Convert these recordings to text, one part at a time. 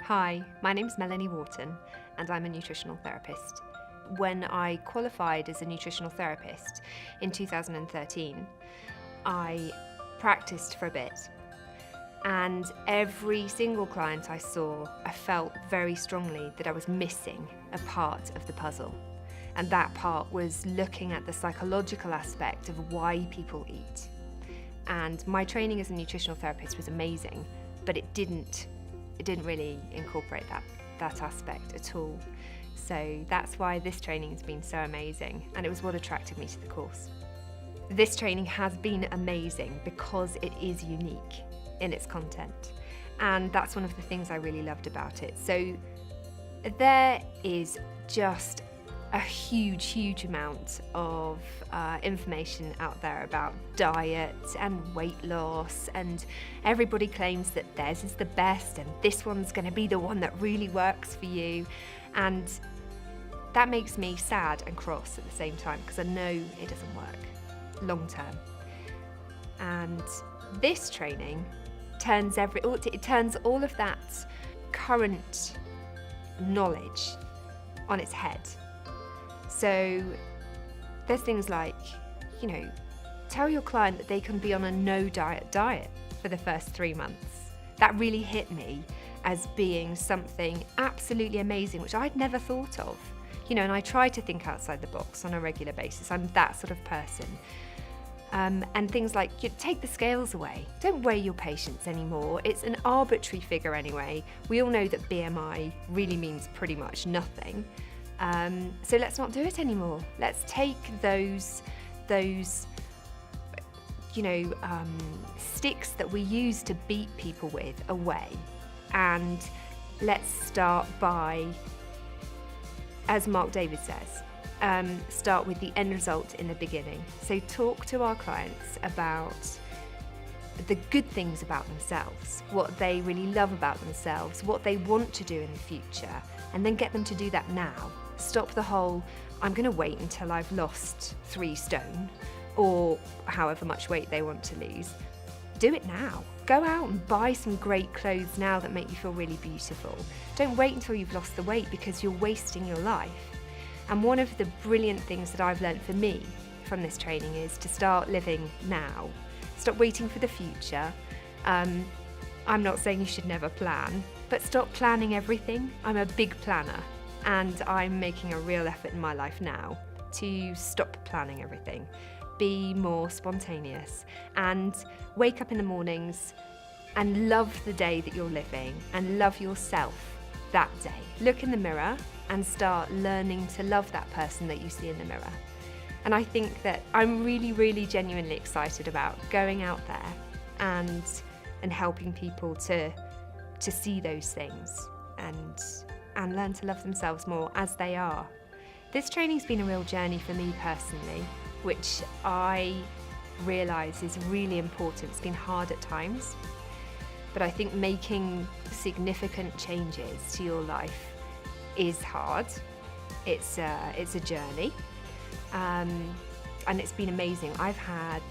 Hi, my name's Melanie Wharton and I'm a nutritional therapist. When I qualified as a nutritional therapist in 2013, I practiced for a bit, and every single client I saw, I felt very strongly that I was missing a part of the puzzle. And that part was looking at the psychological aspect of why people eat. And my training as a nutritional therapist was amazing, but it didn't really incorporate that aspect at all. So that's why this training has been so amazing, and it was what attracted me to the course. This training has been amazing because it is unique in its content, and that's one of the things I really loved about it. So there is just a huge amount of information out there about diet and weight loss, and everybody claims that theirs is the best and this one's going to be the one that really works for you, and that makes me sad and cross at the same time because I know it doesn't work long term. And this training turns all of that current knowledge on its head. So there's things like, tell your client that they can be on a no diet for the first 3 months. That really hit me as being something absolutely amazing, which I'd never thought of. And I try to think outside the box on a regular basis. I'm that sort of person. And things like, take the scales away. Don't weigh your patients anymore. It's an arbitrary figure anyway. We all know that BMI really means pretty much nothing. So let's not do it anymore. Let's take those sticks that we use to beat people with away, and let's start by, as Mark David says, start with the end result in the beginning. So talk to our clients about the good things about themselves, what they really love about themselves, what they want to do in the future, and then get them to do that now. Stop the whole, I'm going to wait until I've lost 3 stone, or however much weight they want to lose. Do it now. Go out and buy some great clothes now that make you feel really beautiful. Don't wait until you've lost the weight because you're wasting your life. And one of the brilliant things that I've learned for me from this training is to start living now. Stop waiting for the future. I'm not saying you should never plan, but stop planning everything. I'm a big planner, and I'm making a real effort in my life now to stop planning everything. Be more spontaneous and wake up in the mornings and love the day that you're living and love yourself that day. Look in the mirror and start learning to love that person that you see in the mirror. And I think that I'm really genuinely excited about going out there and helping people to see those things and learn to love themselves more as they are. This training's been a real journey for me personally, which I realise is really important. It's been hard at times, but I think making significant changes to your life is hard. It's a journey, and it's been amazing. I've had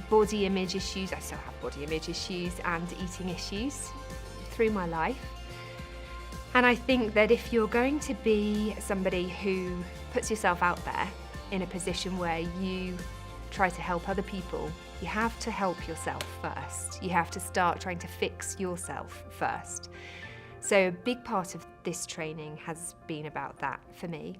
body image issues, I still have body image issues and eating issues through my life. And I think that if you're going to be somebody who puts yourself out there in a position where you try to help other people, you have to help yourself first. You have to start trying to fix yourself first. So a big part of this training has been about that for me.